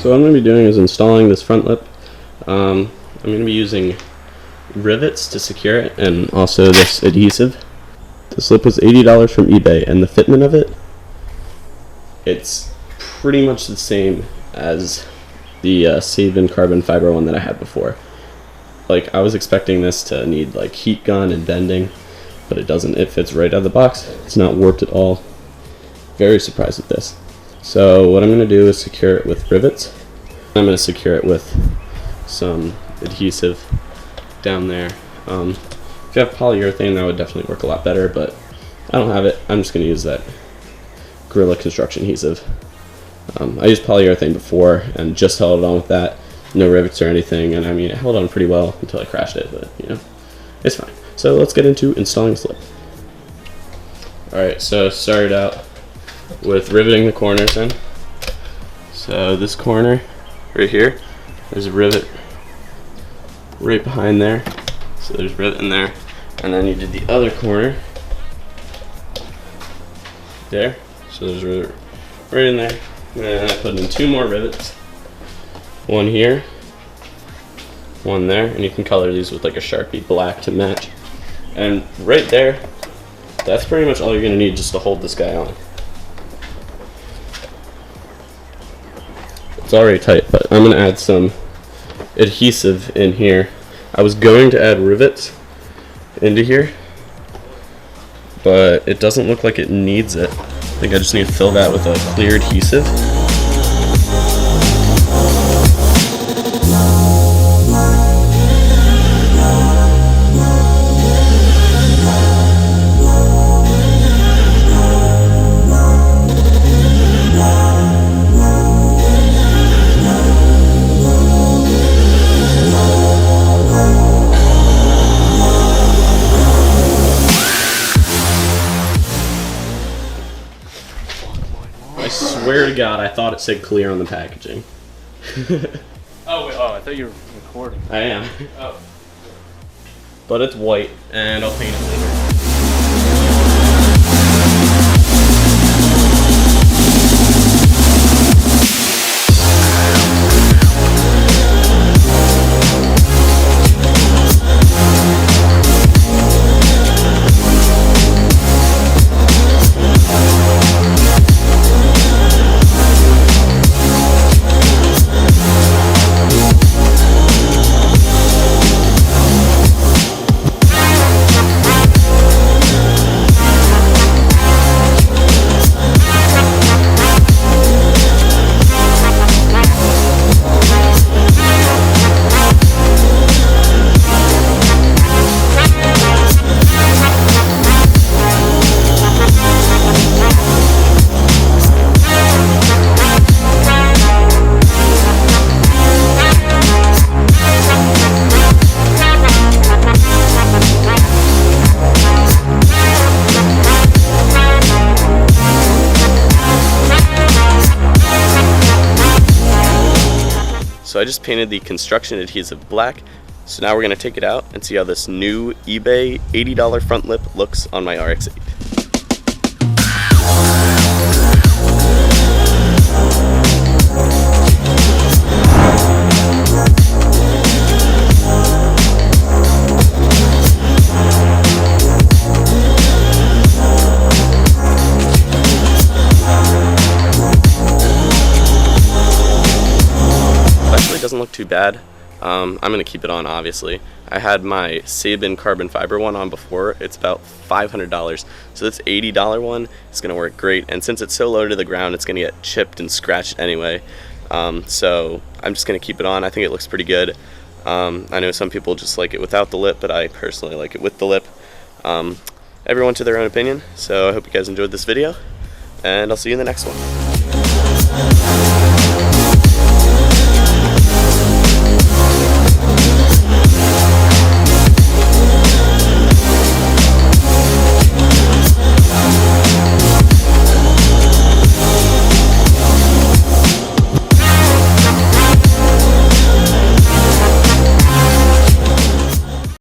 So what I'm going to be doing is installing this front lip. I'm going to be using rivets to secure it and also this adhesive. This lip was $80 from eBay, and the fitment of it, it's pretty much the same as the Sabin carbon fiber one that I had before. Like, I was expecting this to need like heat gun and bending, but it doesn't. It fits right out of the box. It's not warped at all. Very surprised with this. So what I'm going to do is secure it with rivets. I'm going to secure it with some adhesive down there. If you have polyurethane, that would definitely work a lot better, but I don't have it. I'm just going to use that Gorilla Construction adhesive. I used polyurethane before and just held it on with that. No rivets or anything, and I mean, it held on pretty well until I crashed it, but you know, it's fine. So let's get into installing this lip. Alright, so started out with riveting the corners in. So this corner right here, there's a rivet right behind there. So there's a rivet in there. And then you did the other corner there. So there's a rivet right in there. And I put in 2 more rivets. One here, one there, and you can color these with like a Sharpie black to match. And right there, that's pretty much all you're gonna need just to hold this guy on. It's already tight, but I'm gonna add some adhesive in here. I was going to add rivets into here, but it doesn't look like it needs it. I think I just need to fill that with a clear adhesive. I swear to God, I thought it said clear on the packaging. Oh, wait, I thought you were recording. I am. Oh. But it's white, and I'll paint it later. So I just painted the construction adhesive black. So now we're going to take it out and see how this new eBay $80 front lip looks on my RX8. Doesn't look too bad. I'm gonna keep it on, obviously. I had my Sabin carbon fiber one on before. It's about $500, so this $80 one is gonna work great, and since it's so low to the ground, it's gonna get chipped and scratched anyway. So I'm just gonna keep it on. I think it looks pretty good. I know some people just like it without the lip, but I personally like it with the lip. Everyone to their own opinion, so I hope you guys enjoyed this video, and I'll see you in the next one.